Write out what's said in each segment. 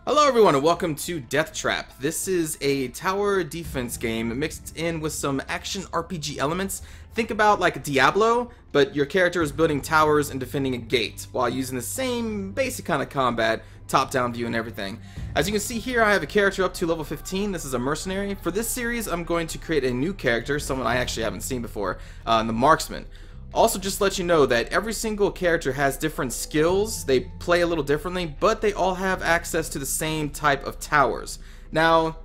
Hello everyone and welcome to Deathtrap. This is a tower defense game mixed in with some action RPG elements. Think about like Diablo, but your character is building towers and defending a gate while using the same basic kind of combat, top-down view and everything. As you can see here, I have a character up to level 15. This is a mercenary. For this series, I'm going to create a new character, someone I actually haven't seen before, the marksman. Also, just to let you know that every single character has different skills. They play a little differently, but they all have access to the same type of towers. Now,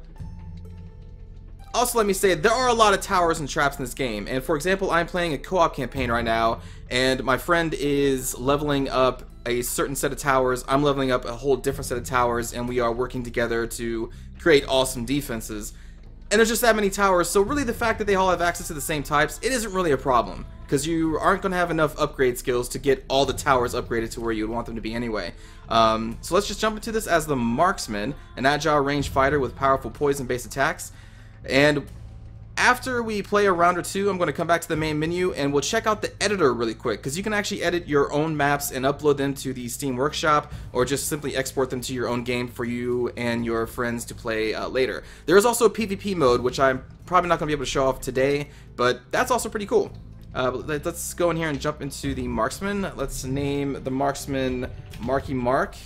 also let me say, there are a lot of towers and traps in this game. And for example, I'm playing a co-op campaign right now, and my friend is leveling up a certain set of towers. I'm leveling up a whole different set of towers, and we are working together to create awesome defenses. And there's just that many towers, so really the fact that they all have access to the same types, it isn't really a problem. Because you aren't going to have enough upgrade skills to get all the towers upgraded to where you would want them to be anyway. So let's just jump into this as the marksman, an agile ranged fighter with powerful poison-based attacks. And after we play a round or two, I'm going to come back to the main menu and we'll check out the editor really quick, because you can actually edit your own maps and upload them to the Steam Workshop, or just simply export them to your own game for you and your friends to play later. There is also a PvP mode, which I'm probably not going to be able to show off today, but that's also pretty cool. Let's go in here and jump into the marksman. Let's name the marksman Marky Mark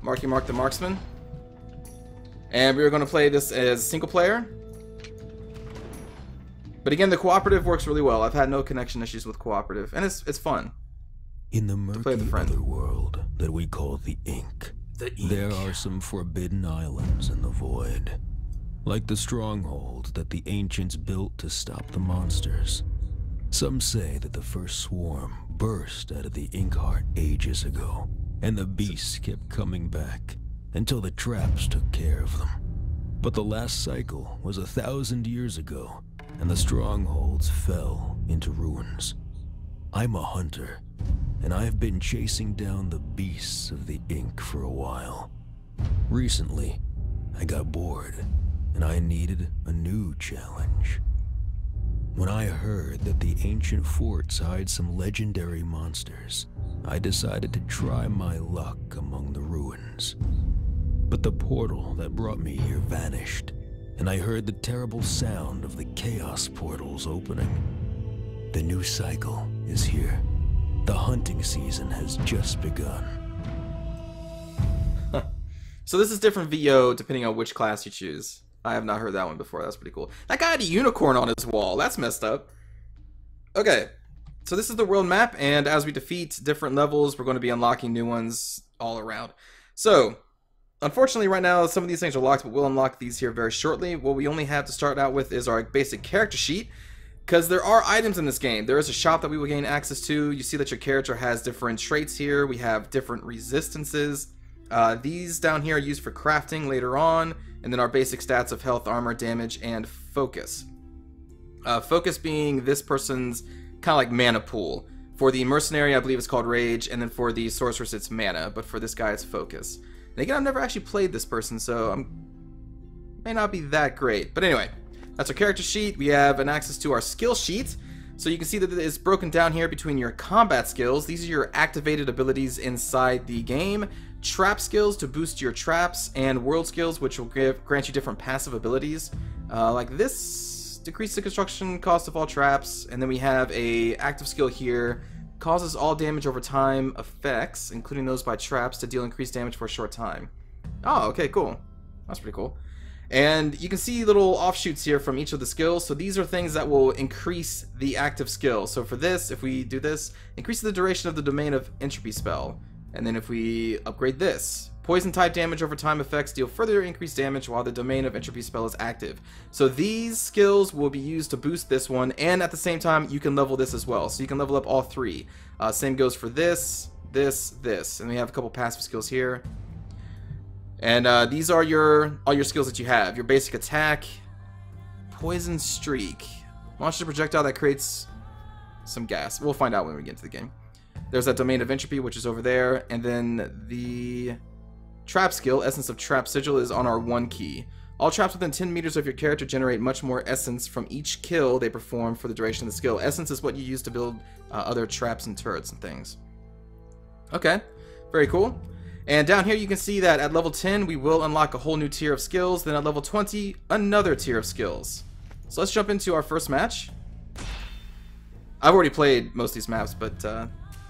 the marksman. And we're going to play this as single player. But again, the cooperative works really well. I've had no connection issues with cooperative, and it's fun. In the murky otherworld that we call the Ink, there are some forbidden islands in the void, like the strongholds that the ancients built to stop the monsters. Some say that the first swarm burst out of the Ink Heart ages ago, and the beasts kept coming back until the traps took care of them. But the last cycle was 1,000 years ago, and the strongholds fell into ruins. I'm a hunter, and I've been chasing down the beasts of the Ink for a while. Recently, I got bored, and I needed a new challenge. When I heard that the ancient forts hide some legendary monsters, I decided to try my luck among the ruins. But the portal that brought me here vanished, and I heard the terrible sound of the chaos portals opening. The new cycle is here. The hunting season has just begun. So this is different VO depending on which class you choose. I have not heard that one before. That's pretty cool. That guy had a unicorn on his wall. That's messed up. Okay, so this is the world map, and as we defeat different levels, we're going to be unlocking new ones all around. So, unfortunately right now, some of these things are locked, but we'll unlock these here very shortly. What we only have to start out with is our basic character sheet, because there are items in this game. There is a shop that we will gain access to. You see that your character has different traits here. We have different resistances. These down here are used for crafting later on. And then our basic stats of health, armor, damage, and focus. Focus being this person's kind of like mana pool. For the mercenary, I believe it's called rage, and then for the sorceress, it's mana. But for this guy, it's focus. And again, I've never actually played this person, so may not be that great. But anyway, that's our character sheet. We have an access to our skill sheet. So you can see that it's broken down here between your combat skills. These are your activated abilities inside the game. Trap skills to boost your traps, and world skills, which will grant you different passive abilities. Like this, decrease the construction cost of all traps. And then we have a active skill here, causes all damage over time effects, including those by traps, to deal increased damage for a short time. Oh, okay, cool. That's pretty cool. And you can see little offshoots here from each of the skills. So these are things that will increase the active skill. So for this, if we do this, increase the duration of the domain of entropy spell. And then if we upgrade this, poison type damage over time effects deal further increased damage while the domain of entropy spell is active. So these skills will be used to boost this one, and at the same time you can level this as well. So you can level up all three. Same goes for this, this, and we have a couple passive skills here. And these are all your skills that you have. Your basic attack, poison streak, launch a projectile that creates some gas. We'll find out when we get into the game. There's that domain of entropy, which is over there, and then the trap skill, essence of trap sigil, is on our 1 key. All traps within 10 meters of your character generate much more essence from each kill they perform for the duration of the skill. Essence is what you use to build other traps and turrets and things. Okay, very cool. And down here you can see that at level 10 we will unlock a whole new tier of skills, then at level 20 another tier of skills. So let's jump into our first match. I've already played most of these maps, but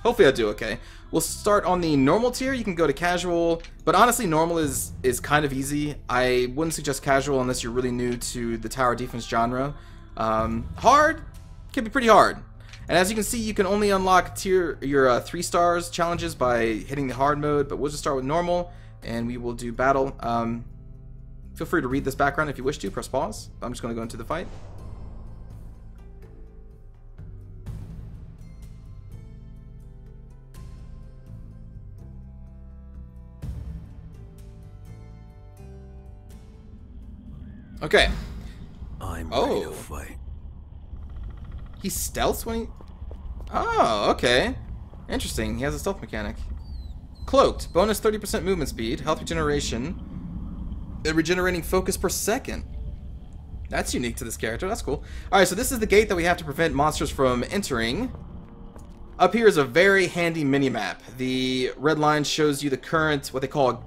hopefully I do okay. We'll start on the normal tier. You can go to casual, but honestly normal is kind of easy. I wouldn't suggest casual unless you're really new to the tower defense genre. Hard can be pretty hard. And as you can see, you can only unlock your 3 stars challenges by hitting the hard mode, but we'll just start with normal, and we will do battle. Feel free to read this background if you wish to, press pause. I'm just going to go into the fight. Okay. I'm ready to fight. He stealths when he... Oh, okay. Interesting. He has a stealth mechanic. Cloaked. Bonus 30% movement speed. Health regeneration. And regenerating focus per second. That's unique to this character. That's cool. Alright, so this is the gate that we have to prevent monsters from entering. Up here is a very handy mini-map. The red line shows you the current, what they call...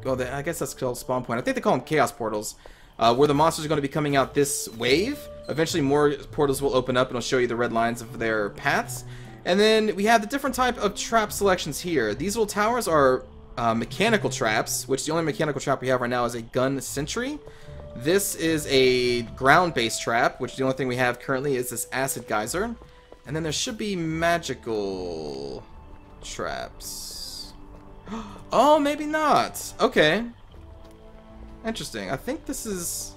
Oh, I guess that's called spawn point. I think they call them chaos portals. Where the monsters are going to be coming out this wave. Eventually more portals will open up and it'll show you the red lines of their paths. And then we have the different type of trap selections here. These little towers are mechanical traps, which the only mechanical trap we have right now is a gun sentry. This is a ground-based trap, which the only thing we have currently is this acid geyser. And then there should be magical traps. Oh, maybe not. Okay. Interesting. I think this is...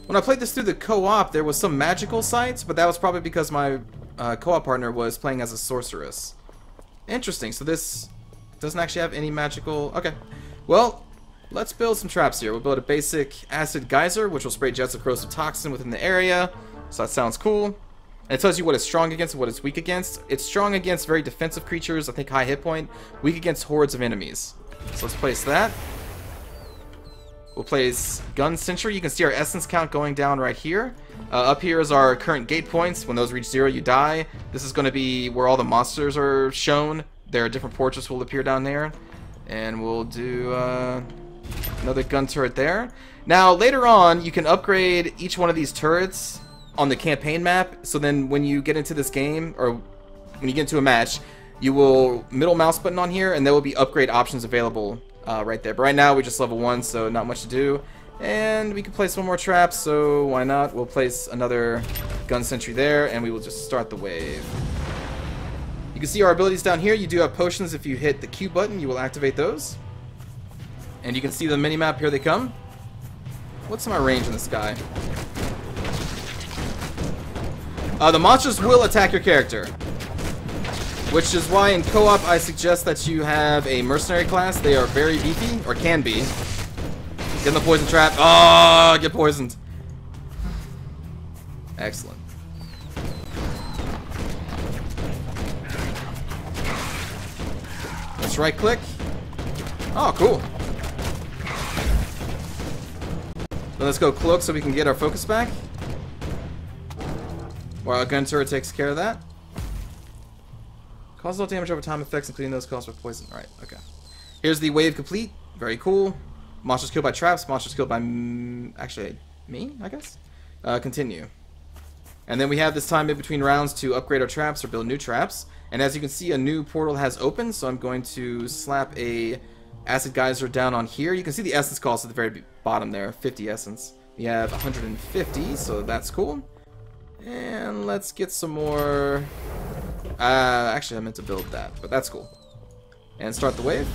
When I played this through the co-op, there was some magical sites, but that was probably because my co-op partner was playing as a sorceress. Interesting. So this doesn't actually have any magical... Okay. Well, let's build some traps here. We'll build a basic acid geyser, which will spray jets of corrosive toxin within the area. So that sounds cool. And it tells you what it's strong against and what it's weak against. It's strong against very defensive creatures, I think high hit point. Weak against hordes of enemies. So let's place that. We'll place Gun Sentry. You can see our essence count going down right here. Up here is our current gate points. When those reach 0, you die. This is going to be where all the monsters are shown. There are different portraits will appear down there. And we'll do another gun turret there. Now, later on, you can upgrade each one of these turrets on the campaign map. So then when you get into this game, or when you get into a match, you will middle mouse button on here, and there will be upgrade options available right there. But right now we just level 1, so not much to do. And we can place one more trap, so why not? We'll place another gun sentry there, and we will just start the wave. You can see our abilities down here. You do have potions. If you hit the Q button, you will activate those. And you can see the mini-map. Here they come. What's my range in this guy? The monsters will attack your character. Which is why in co-op I suggest that you have a mercenary class. They are very beefy, or can be. Get in the poison trap. Oh, get poisoned. Excellent. Let's right click. Oh, cool. Then let's go cloak so we can get our focus back. While our gun turret takes care of that. Causes all damage over time effects, including those caused by poison. Alright, okay. Here's the wave complete. Very cool. Monsters killed by traps. Monsters killed by... actually, me, I guess? Continue. And then we have this time in between rounds to upgrade our traps or build new traps. And as you can see, a new portal has opened, so I'm going to slap a acid geyser down on here. You can see the essence cost at the very bottom there, 50 essence. We have 150, so that's cool. And let's get some more... actually, I meant to build that, but that's cool. And start the wave.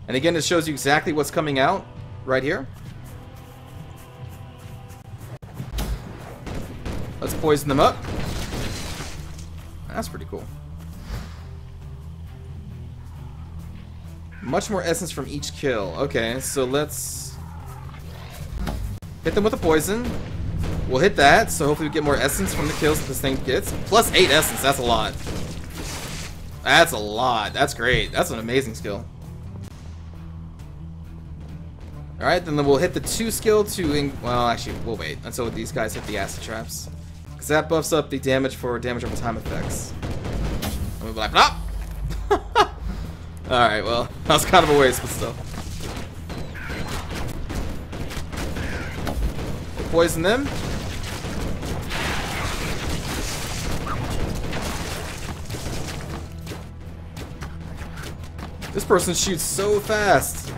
And again, it shows you exactly what's coming out right here. Let's poison them up. That's pretty cool. Much more essence from each kill. Okay, so let's hit them with a poison. We'll hit that, so hopefully we get more essence from the kills that this thing gets. Plus 8 essence, that's a lot. That's a lot. That's great. That's an amazing skill. Alright, then we'll hit the 2 skill to... well, actually, we'll wait until these guys hit the acid traps. Because that buffs up the damage for damage over time effects. And we'll be like, ah! Alright, well, that was kind of a waste, but still. Poison them. This person shoots so fast.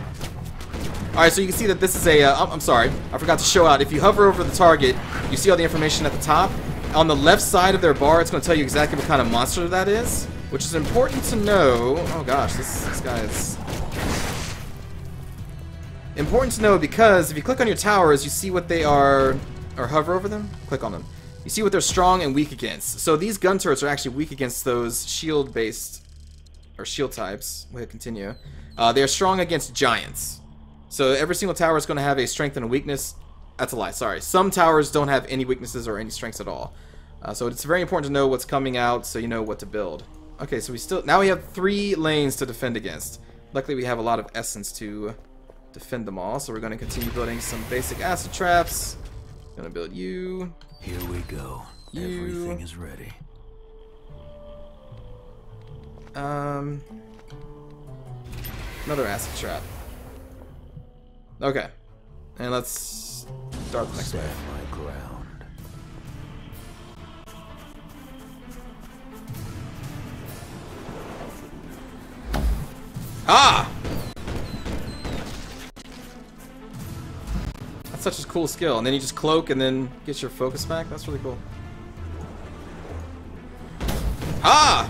Alright, so you can see that this is a... I'm sorry, I forgot to show out. If you hover over the target, you see all the information at the top. On the left side of their bar, it's going to tell you exactly what kind of monster that is, which is important to know. Oh gosh, this guy is... Important to know because if you click on your towers, you see what they are... Or hover over them? Click on them. You see what they're strong and weak against. So these gun turrets are actually weak against those shield-based... Or shield types. We'll hit continue. They are strong against giants. So every single tower is going to have a strength and a weakness. That's a lie, sorry. Some towers don't have any weaknesses or any strengths at all. So it's very important to know what's coming out so you know what to build. Okay, so now we have 3 lanes to defend against. Luckily we have a lot of essence to defend them all. So we're going to continue building some basic acid traps. Gonna build you. Here we go. Everything is ready. Another acid trap. Okay. And let's start the next wave. My ground. Ah! That's such a cool skill. And then you just cloak and then get your focus back. That's really cool. Ah!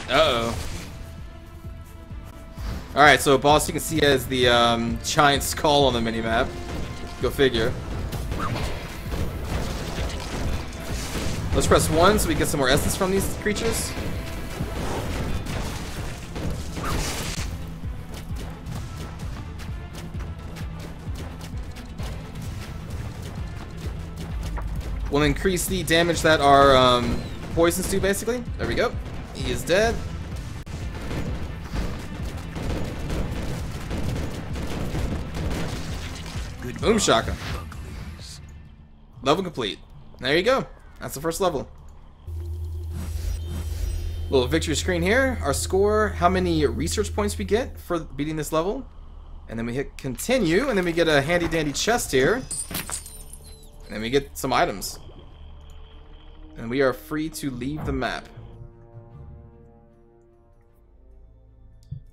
Uh-oh. Alright, so boss you can see has the giant skull on the minimap. Go figure. Let's press 1 so we get some more essence from these creatures. We'll increase the damage that our poisons do, basically. There we go. He is dead. Good boom shaka. Level complete. There you go. That's the first level. Little victory screen here. Our score, how many research points we get for beating this level. And then we hit continue, and then we get a handy dandy chest here. And then we get some items. And we are free to leave the map.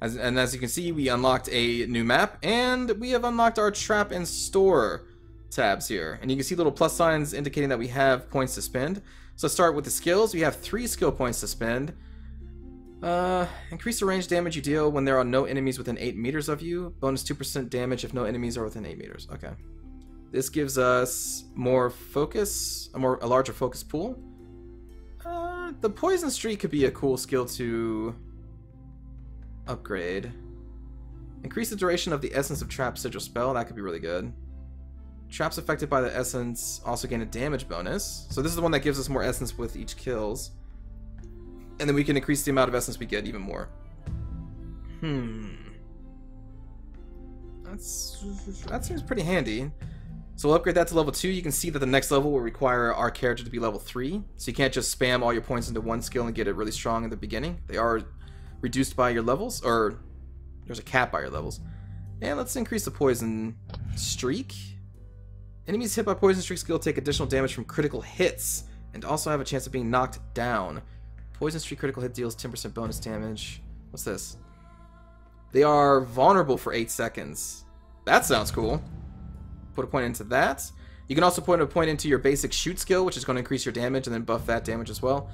As you can see, we unlocked a new map, and we have unlocked our trap and store tabs here. And you can see little plus signs indicating that we have points to spend. So let's start with the skills. We have 3 skill points to spend. Increase the range damage you deal when there are no enemies within 8 meters of you. Bonus 2% damage if no enemies are within 8 meters. Okay. This gives us more focus, a larger focus pool. The poison streak could be a cool skill to upgrade. Increase the duration of the essence of trap sigil spell. That could be really good. Traps affected by the essence also gain a damage bonus. So this is the one that gives us more essence with each kills. And then we can increase the amount of essence we get even more. That seems pretty handy. So we'll upgrade that to level 2. You can see that the next level will require our character to be level 3. So you can't just spam all your points into one skill and get it really strong in the beginning. They are reduced by your levels, or there's a cap by your levels. And let's increase the poison streak. Enemies hit by poison streak skill take additional damage from critical hits, and also have a chance of being knocked down. Poison streak critical hit deals 10% bonus damage. What's this? They are vulnerable for 8 seconds. That sounds cool. Put a point into that. You can also put a point into your basic shoot skill, which is going to increase your damage and then buff that damage as well.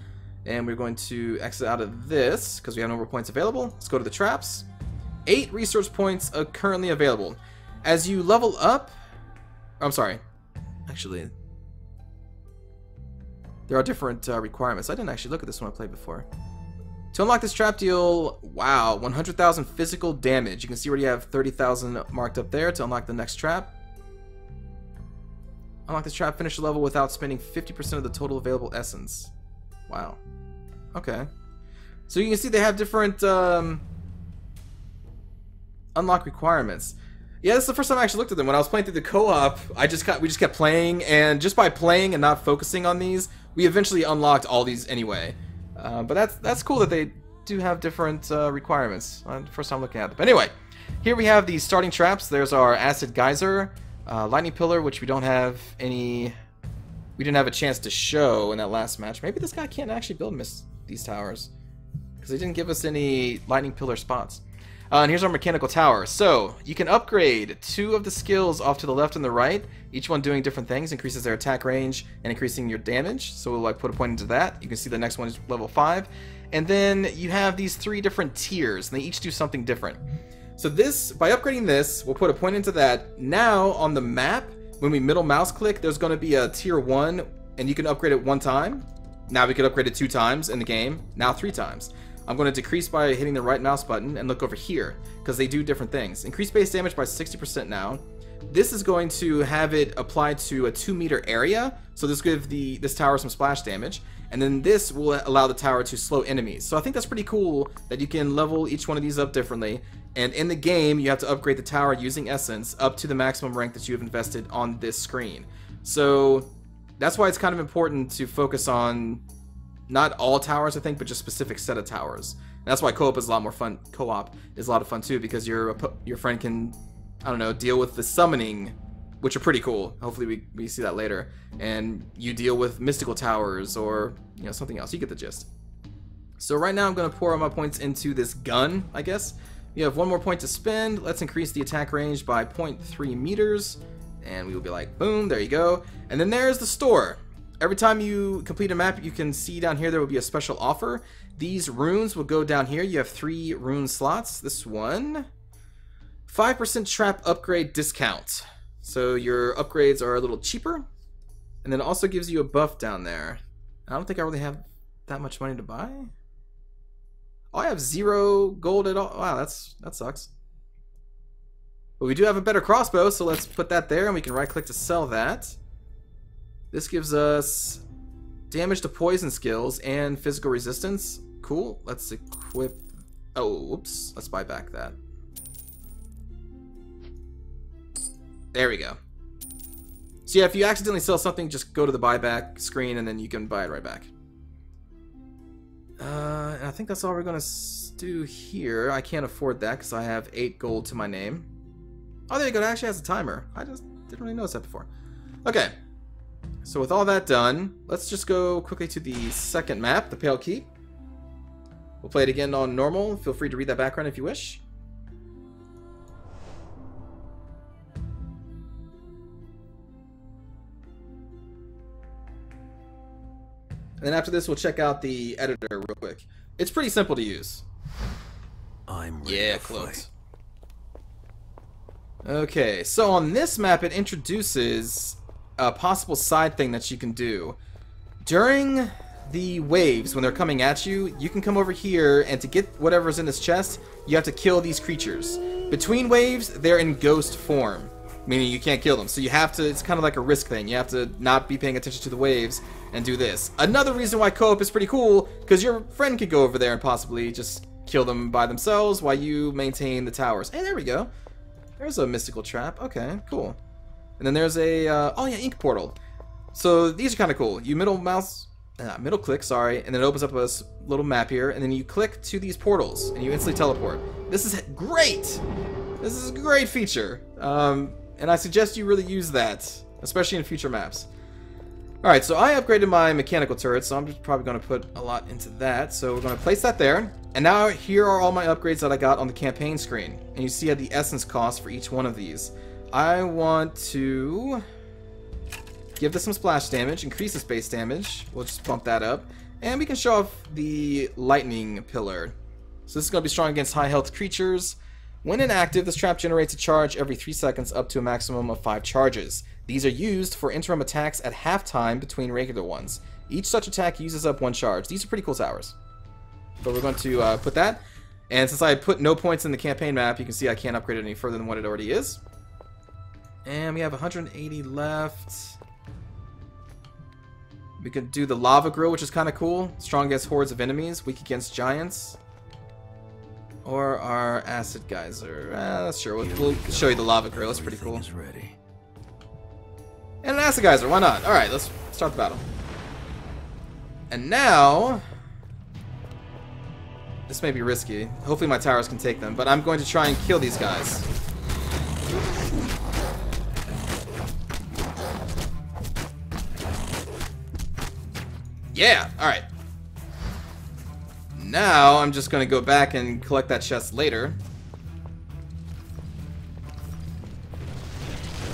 And we're going to exit out of this because we have no more points available. Let's go to the traps. 8 resource points are currently available. As you level up... I'm sorry. Actually, there are different requirements. I didn't actually look at this one I played before. To unlock this trap deal, wow, 100,000 physical damage. You can see where you have 30,000 marked up there to unlock the next trap. Unlock this trap, finish the level without spending 50% of the total available essence. Wow. Okay. So you can see they have different unlock requirements. Yeah, this is the first time I actually looked at them. When I was playing through the co-op, we just kept playing, and just by playing and not focusing on these, we eventually unlocked all these anyway. But that's cool that they do have different requirements. First time looking at them. But anyway, here we have the starting traps. There's our acid geyser, lightning pillar, which we don't have any. We didn't have a chance to show in that last match. Maybe this guy can't actually build these towers because they didn't give us any lightning pillar spots. And here's our mechanical tower. So you can upgrade 2 of the skills off to the left and the right, each one doing different things, increases their attack range and increasing your damage. So we'll like put a point into that. You can see the next one is level 5. And then you have these 3 different tiers, and they each do something different. So this, by upgrading this, we'll put a point into that. Now on the map, when we middle mouse click, there's going to be a tier 1, and you can upgrade it 1 time. Now we could upgrade it 2 times in the game, now 3 times. I'm going to decrease by hitting the right mouse button and look over here, because they do different things. Increase base damage by 60% now. This is going to have it applied to a 2-meter area, so this will give this tower some splash damage. And then this will allow the tower to slow enemies. So I think that's pretty cool that you can level each one of these up differently. And in the game, you have to upgrade the tower using Essence up to the maximum rank that you have invested on this screen. So that's why it's kind of important to focus on not all towers, I think, but just a specific set of towers. And that's why co-op is a lot more fun. Co-op is a lot of fun too, because your friend can, I don't know, deal with the summoning, which are pretty cool. Hopefully we see that later. And you deal with mystical towers or, you know, something else. You get the gist. So right now I'm going to pour all my points into this gun, I guess. You have 1 more point to spend. Let's increase the attack range by 0.3 meters. And we will be like, boom, there you go. And then there's the store. Every time you complete a map, you can see down here there will be a special offer. These runes will go down here. You have 3 rune slots. This one, 5% trap upgrade discount. So your upgrades are a little cheaper. And then it also gives you a buff down there. I don't think I really have that much money to buy. Oh, I have 0 gold at all. Wow, that sucks. But we do have a better crossbow, so let's put that there, and we can right-click to sell that. This gives us damage to poison skills and physical resistance. Cool. Let's equip. Oh, whoops. Let's buy back that. There we go. So yeah, if you accidentally sell something, just go to the buyback screen and then you can buy it right back. And I think that's all we're going to do here. I can't afford that because I have 8 gold to my name. Oh, there you go. It actually has a timer. I just didn't really notice that before. Okay. So with all that done, let's just go quickly to the second map, the Pale Keep. We'll play it again on normal. Feel free to read that background if you wish. And then after this, we'll check out the editor real quick. It's pretty simple to use. I'm ready to close. fight. Okay, so on this map, it introduces a possible side thing that you can do. During the waves, when they're coming at you, you can come over here, and to get whatever's in this chest, you have to kill these creatures. Between waves, they're in ghost form, meaning you can't kill them. So you have to, it's kind of like a risk thing. You have to not be paying attention to the waves and do this. Another reason why co-op is pretty cool, because your friend could go over there and possibly just kill them by themselves while you maintain the towers. Hey, there we go. There's a mystical trap. Okay, cool. And then there's a, oh yeah, ink portal. So these are kind of cool. You middle click, sorry, and then it opens up a little map here, and then you click to these portals, and you instantly teleport. This is great! This is a great feature. And I suggest you really use that, especially in future maps. Alright, so I upgraded my mechanical turret, so I'm just probably going to put a lot into that. So we're going to place that there. And now here are all my upgrades that I got on the campaign screen. And you see the essence cost for each one of these. I want to give this some splash damage, increase the base damage. We'll just bump that up. And we can show off the lightning pillar. So this is going to be strong against high health creatures. When inactive, this trap generates a charge every 3 seconds up to a maximum of 5 charges. These are used for interim attacks at halftime between regular ones. Each such attack uses up 1 charge. These are pretty cool towers. But we're going to put that. And since I put no points in the campaign map, you can see I can't upgrade it any further than what it already is. And we have 180 left. We could do the lava grill, which is kind of cool. Strong against hordes of enemies, weak against giants. Or our acid geyser. Sure, we'll show you the lava grill. It's pretty cool. And an acid geyser, why not? Alright, let's start the battle. And now... This may be risky. Hopefully my towers can take them, but I'm going to try and kill these guys. Yeah, alright. Now I'm just going to go back and collect that chest later.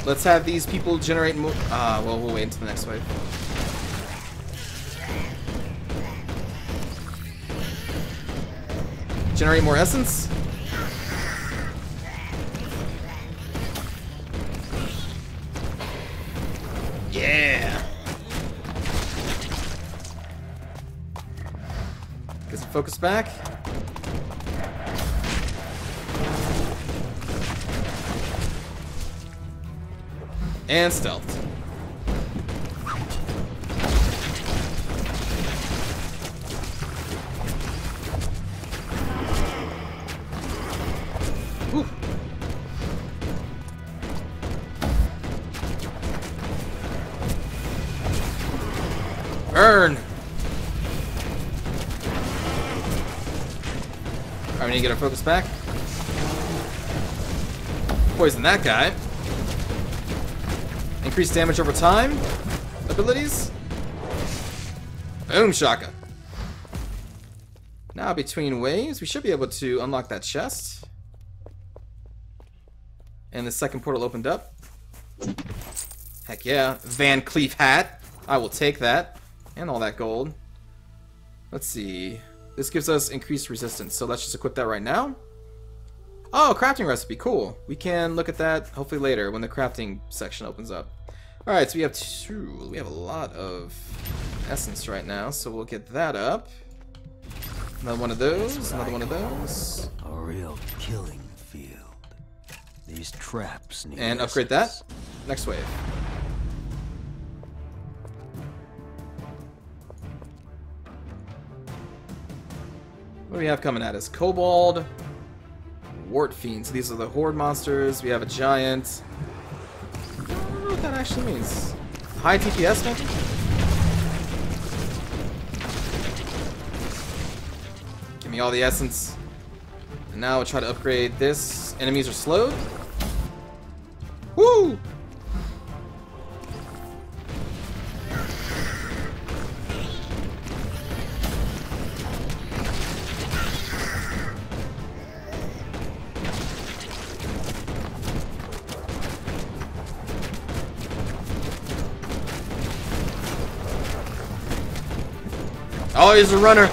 Let's have these people generate more... well, we'll wait until the next wave. Generate more essence. Yeah. Get some focus back. And stealth. Whew. Burn! Alright, we need to get our focus back. Poison that guy. Increase damage over time. Abilities. Boom shaka. Now between waves, we should be able to unlock that chest. And the second portal opened up. Heck yeah. Van Cleef hat. I will take that. And all that gold. Let's see. This gives us increased resistance, so let's just equip that right now. Oh, crafting recipe. Cool. We can look at that hopefully later when the crafting section opens up. Alright, so we have a lot of essence right now, so we'll get that up. Another one of those, another one of those. A real killing field. These traps need and upgrade that. Next wave. What do we have coming at us? Kobold, Wart Fiend. So these are the horde monsters. We have a giant. I don't know what that actually means. High TPS maybe? Give me all the essence. And now we'll try to upgrade this. Enemies are slowed. Woo! Oh, he's a runner.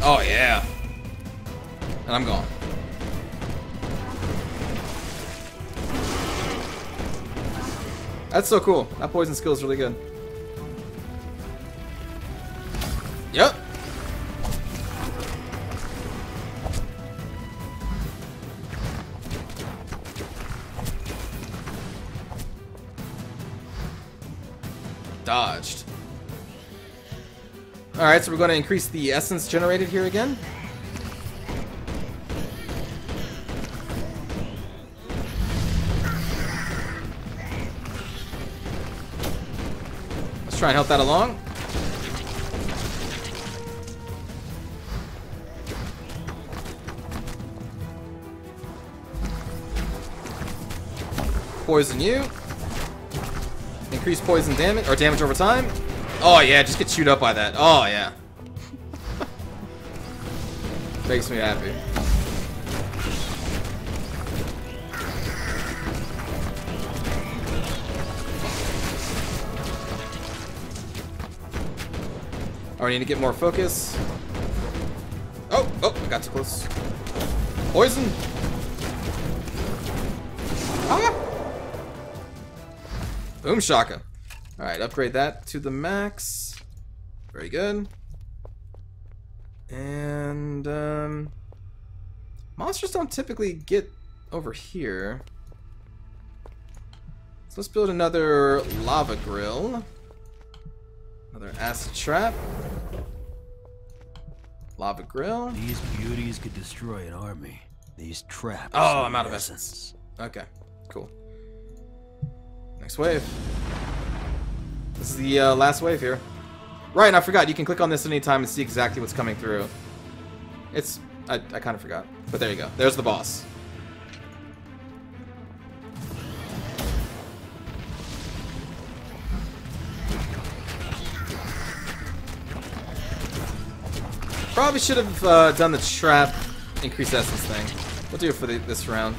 Oh, yeah. And I'm gone. That's so cool. That poison skill is really good. Yep. Dodged. Alright, so we're going to increase the essence generated here again. Let's try and help that along. Poison you. Increase poison damage, or damage over time. Oh yeah, just get chewed up by that. Oh yeah. Makes me happy. Oh, I need to get more focus. Oh, I got too close. Poison. Ah! Boom shaka. Alright, upgrade that to the max. Very good. And monsters don't typically get over here. So let's build another lava grill. Another acid trap. Lava grill. These beauties could destroy an army. These traps. Oh, I'm out of essence. Okay, cool. Next wave. This is the last wave here. Right, and I forgot. You can click on this anytime and see exactly what's coming through. It's... I kind of forgot. But there you go. There's the boss. Probably should have done the trap increased essence thing. We'll do it for this round.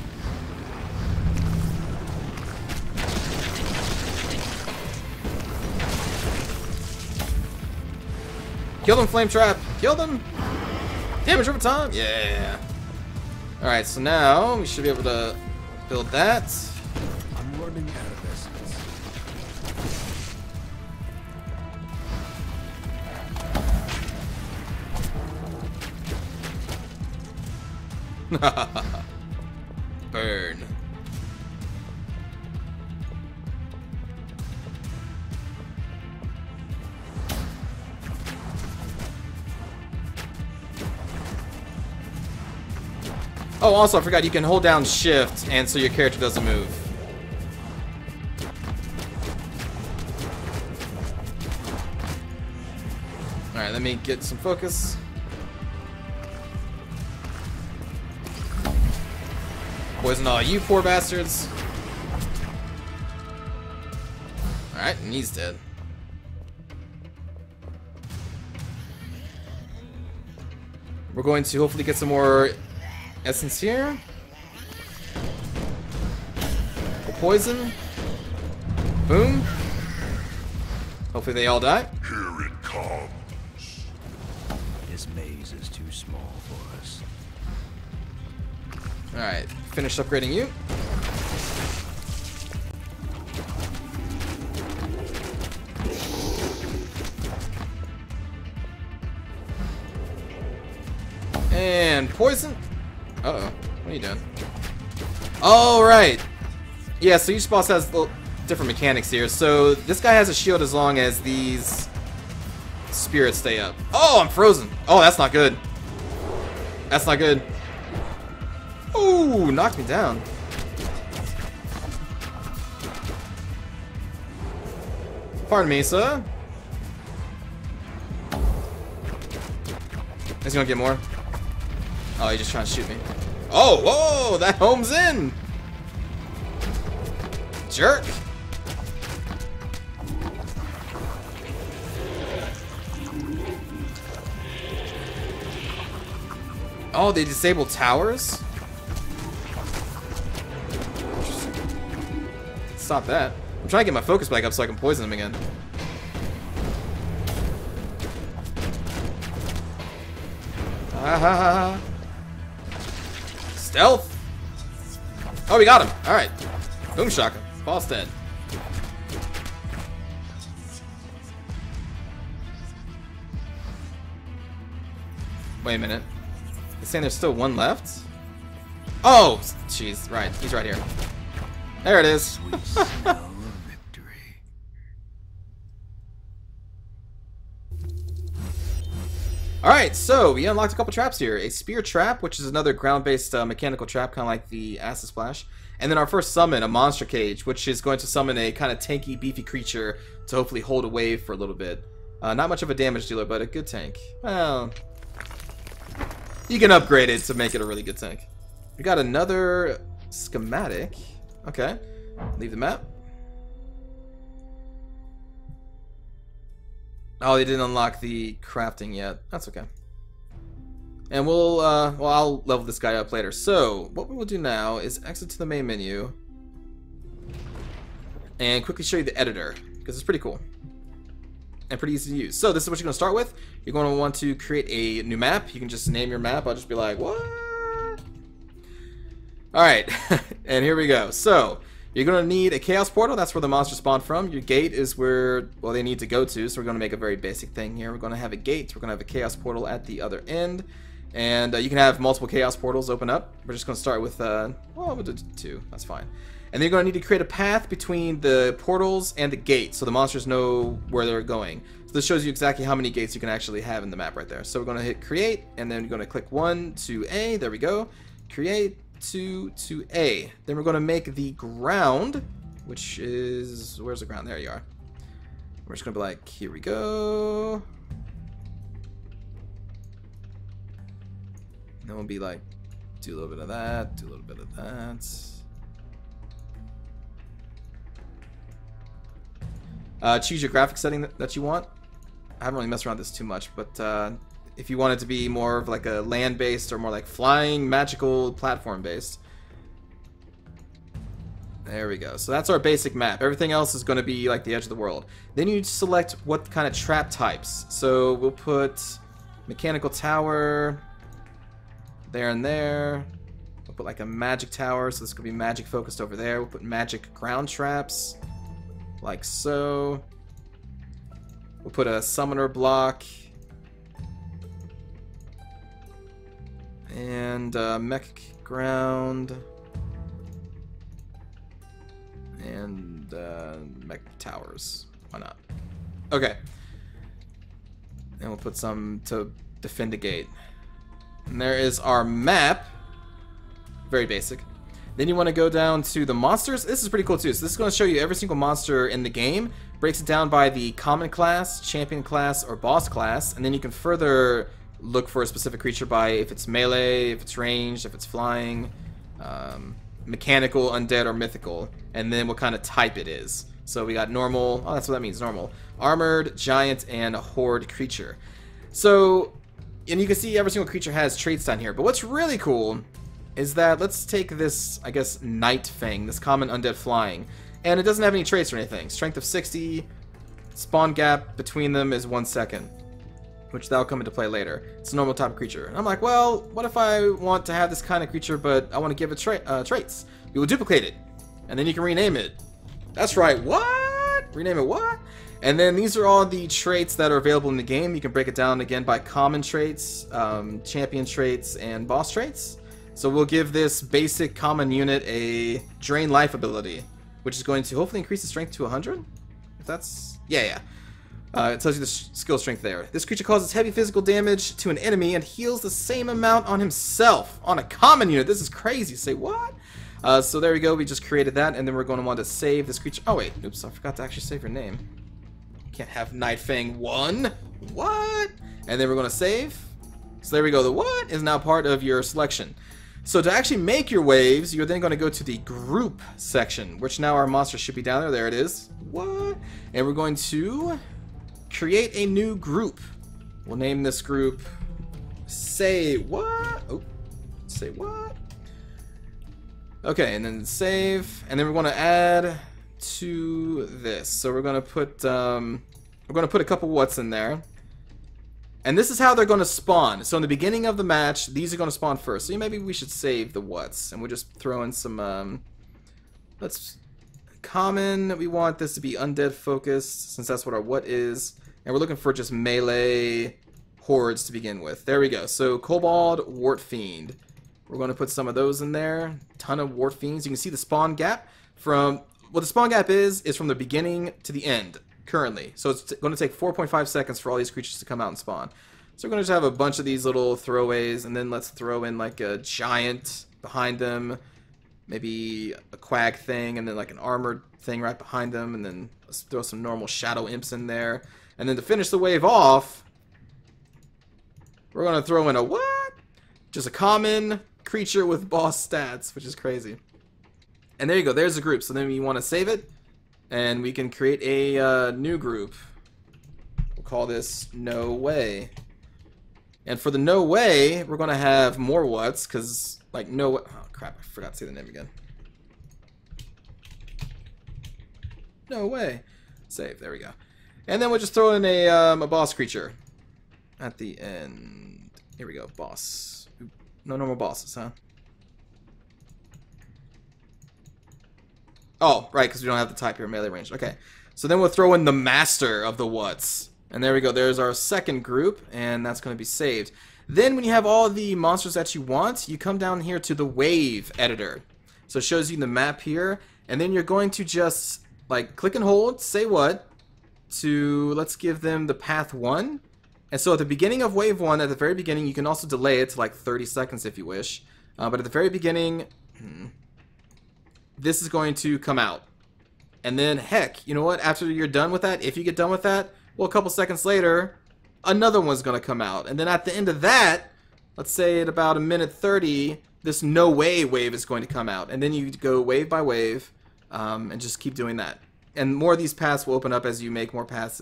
Kill them, flame trap! Kill them! Damage over time! Yeah! Alright, so now we should be able to build that. I'm running out of essence. Burn. Oh, also, I forgot, you can hold down shift, and so your character doesn't move. Alright, let me get some focus. Poison all you poor bastards. Alright, and he's dead. We're going to hopefully get some more essence here. The poison. Boom. Hopefully they all die. Here it comes. This maze is too small for us. Alright, finished upgrading you. And poison. Uh-oh. What are you doing? Oh, right. Yeah, so each boss has little different mechanics here. So this guy has a shield as long as these spirits stay up. Oh, I'm frozen. Oh, that's not good. That's not good. Ooh, knocked me down. Pardon me, sir. Is he gonna get more? Oh, he's just trying to shoot me. Oh, whoa, that homes in. Jerk. Oh, they disabled towers? Stop that. I'm trying to get my focus back up so I can poison him again. Ah, stealth. Oh, we got him. All right. Boom shaka. Boss dead. Wait a minute. You're saying there's still one left? Oh, jeez. Right. He's right here. There it is. Alright, so we unlocked a couple traps here. A spear trap, which is another ground-based mechanical trap, kind of like the acid splash. And then our first summon, a monster cage, which is going to summon a kind of tanky, beefy creature to hopefully hold a wave for a little bit. Not much of a damage dealer, but a good tank. Well, you can upgrade it to make it a really good tank. We got another schematic. Okay, leave the map. Oh, they didn't unlock the crafting yet. That's okay. And we'll, well, I'll level this guy up later. So, what we will do now is exit to the main menu and quickly show you the editor, because it's pretty cool and pretty easy to use. So, this is what you're going to start with. You're going to want to create a new map. You can just name your map. I'll just be like, what? Alright, and here we go. So, you're going to need a chaos portal. That's where the monsters spawn from. Your gate is where, well, they need to go to. So we're going to make a very basic thing here. We're going to have a gate. We're going to have a chaos portal at the other end. And you can have multiple chaos portals open up. We're just going to start with, well, we'll do 2. That's fine. And then you're going to need to create a path between the portals and the gates so the monsters know where they're going. So this shows you exactly how many gates you can actually have in the map right there. So we're going to hit create, and then you're going to click 1 to A. There we go. Create 2 to A. Then we're going to make the ground, which is... Where's the ground? There you are. We're just going to be like, here we go. And then we'll be like, do a little bit of that, do a little bit of that. Choose your graphic setting that you want. I haven't really messed around with this too much, but if you want it to be more of like a land-based or more like flying, magical, platform-based. There we go. So that's our basic map. Everything else is going to be like the edge of the world. Then you select what kind of trap types. So we'll put mechanical tower there and there. We'll put like a magic tower, so this could be magic focused over there. We'll put magic ground traps. Like so. We'll put a summoner block. And mech ground. And mech towers. Why not? Okay. And we'll put some to defend a gate. And there is our map. Very basic. Then you want to go down to the monsters. This is pretty cool too. So this is going to show you every single monster in the game. Breaks it down by the common class, champion class, or boss class. And then you can further look for a specific creature by if it's melee, if it's ranged, if it's flying, mechanical, undead, or mythical. And then what kind of type it is. So we got normal. Oh, that's what that means, normal. Armored, giant, and a horde creature. So, and you can see every single creature has traits down here. But what's really cool is that, let's take this, I guess, Night Fang, this common undead flying. And it doesn't have any traits or anything. Strength of 60, spawn gap between them is 1 second, which that'll come into play later. It's a normal type of creature. And I'm like, well, what if I want to have this kind of creature, but I want to give it traits? You will duplicate it, and then you can rename it. That's right, what? Rename it what? And then these are all the traits that are available in the game. You can break it down again by common traits, champion traits, and boss traits. So we'll give this basic common unit a drain life ability, which is going to hopefully increase the strength to 100. If that's... yeah. It tells you the skill strength there. This creature causes heavy physical damage to an enemy and heals the same amount on himself. On a common unit. This is crazy. Say what? So there we go. We just created that, and then we're going to want to save this creature. Oh wait, oops, I forgot to actually save your name. Can't have Night Fang 1. What? And then we're going to save. So there we go. The what is now part of your selection. So to actually make your waves, you're then going to go to the group section, which now our monster should be down there. There it is. What? And we're going to create a new group. We'll name this group Say What? Oh, Say What? Okay, and then save. And then we're going to add to this. So we're going to put a couple what's in there. And this is how they're going to spawn. So in the beginning of the match, these are going to spawn first. So maybe we should save the what's. And we'll just throw in some, let's, common, we want this to be undead focused, since that's what our what is. And we're looking for just melee hordes to begin with. There we go. So Kobold, Wart Fiend. We're going to put some of those in there. Ton of Wart Fiends. You can see the spawn gap from, what the spawn gap is from the beginning to the end. Currently. So it's going to take 4.5 seconds for all these creatures to come out and spawn. So we're going to just have a bunch of these little throwaways, and then let's throw in like a giant behind them, maybe a quag thing, and then like an armored thing right behind them, and then let's throw some normal shadow imps in there. And then to finish the wave off, we're going to throw in a what? Just a common creature with boss stats, which is crazy. And there you go. There's the group. So then you want to save it. And we can create a new group. We'll call this No Way. And for the No Way, we're going to have more what's, because, like, no way. Oh, crap. I forgot to say the name again. No Way. Save. There we go. And then we'll just throw in a boss creature at the end. Here we go. Boss. No normal bosses, huh? Oh, right, because we don't have the type here, melee range. Okay, so then we'll throw in the master of the what's. And there we go. There's our second group, and that's going to be saved. Then when you have all the monsters that you want, you come down here to the wave editor. So it shows you the map here, and then you're going to just like click and hold, say what, to, let's give them the path 1. And so at the beginning of wave 1, at the very beginning, you can also delay it to like 30 seconds if you wish. But at the very beginning, this is going to come out. And then, heck, you know what? After you're done with that, if you get done with that, well, a couple seconds later, another one's going to come out. And then at the end of that, let's say at about a minute 30, this no way wave is going to come out. And then you go wave by wave and just keep doing that. And more of these paths will open up as you make more paths.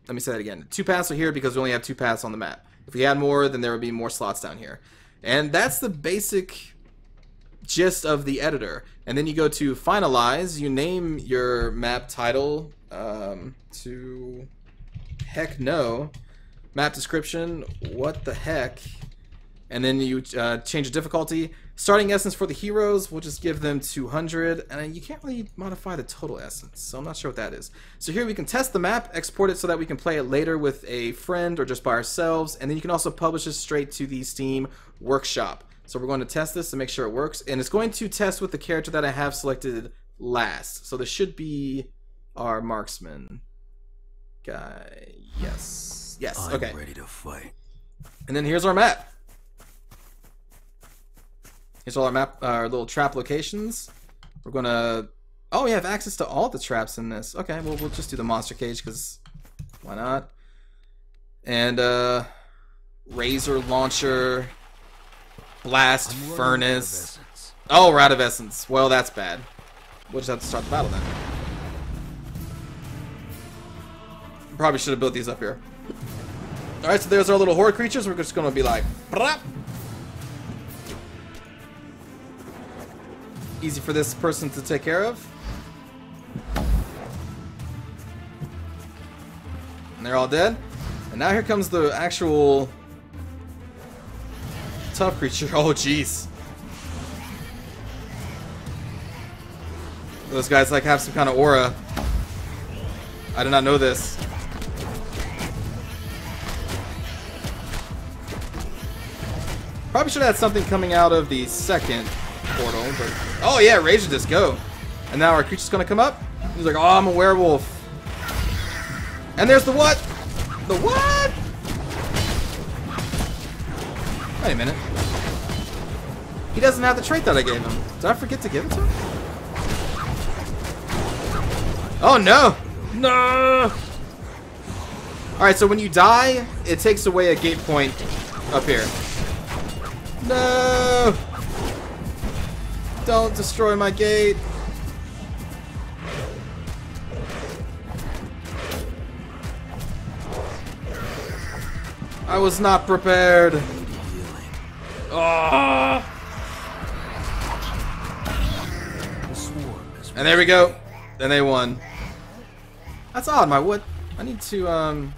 Let me say that again. 2 paths are here because we only have 2 paths on the map. If we had more, then there would be more slots down here. And that's the basic gist of the editor. And then you go to finalize. You name your map title to heck no. Map description, what the heck. And then you change the difficulty. Starting essence for the heroes, we'll just give them 200. And you can't really modify the total essence, so I'm not sure what that is. So here we can test the map, export it so that we can play it later with a friend or just by ourselves. And then you can also publish it straight to the Steam Workshop. So we're going to test this to make sure it works. And it's going to test with the character that I have selected last. So this should be our marksman guy. Yes. Yes, okay. I'm ready to fight. And then here's our map. Here's all our map, our little trap locations. We're gonna... Oh, we have access to all the traps in this. Okay, well, we'll just do the monster cage, because why not? And, razor launcher, blast furnace. Oh, we're out of essence. Well, that's bad. We'll just have to start the battle then. Probably should have built these up here. Alright, so there's our little horde creatures. We're just gonna be like... Brap! Easy for this person to take care of. And they're all dead. And now here comes the actual tough creature. Oh, jeez. Those guys like have some kind of aura. I did not know this. Probably should have had something coming out of the second portal, but oh yeah, Razor Disc, go. And now our creature's gonna come up. He's like, oh, I'm a werewolf. And there's the what? The what? Wait a minute. He doesn't have the trait that I gave him. Did I forget to give it to him? Oh no! No! Alright, so when you die, it takes away a gate point up here. No! Don't destroy my gate. I was not prepared. Oh! And there we go. Then they won. That's odd, my wood. I need to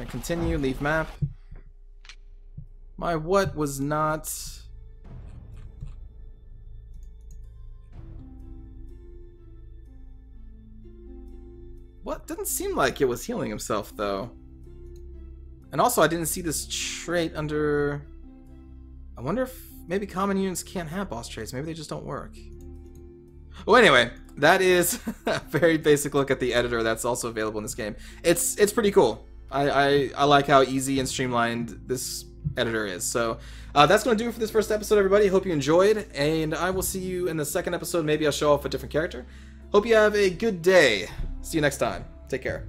continue, leave map. My what was not... What? Didn't seem like it was healing himself, though. And also, I didn't see this trait under... I wonder if maybe common units can't have boss traits. Maybe they just don't work. Well, anyway, that is a very basic look at the editor that's also available in this game. It's pretty cool. I like how easy and streamlined this editor is. So that's going to do it for this first episode, everybody. Hope you enjoyed, and I will see you in the second episode. Maybe I'll show off a different character. Hope you have a good day. See you next time. Take care.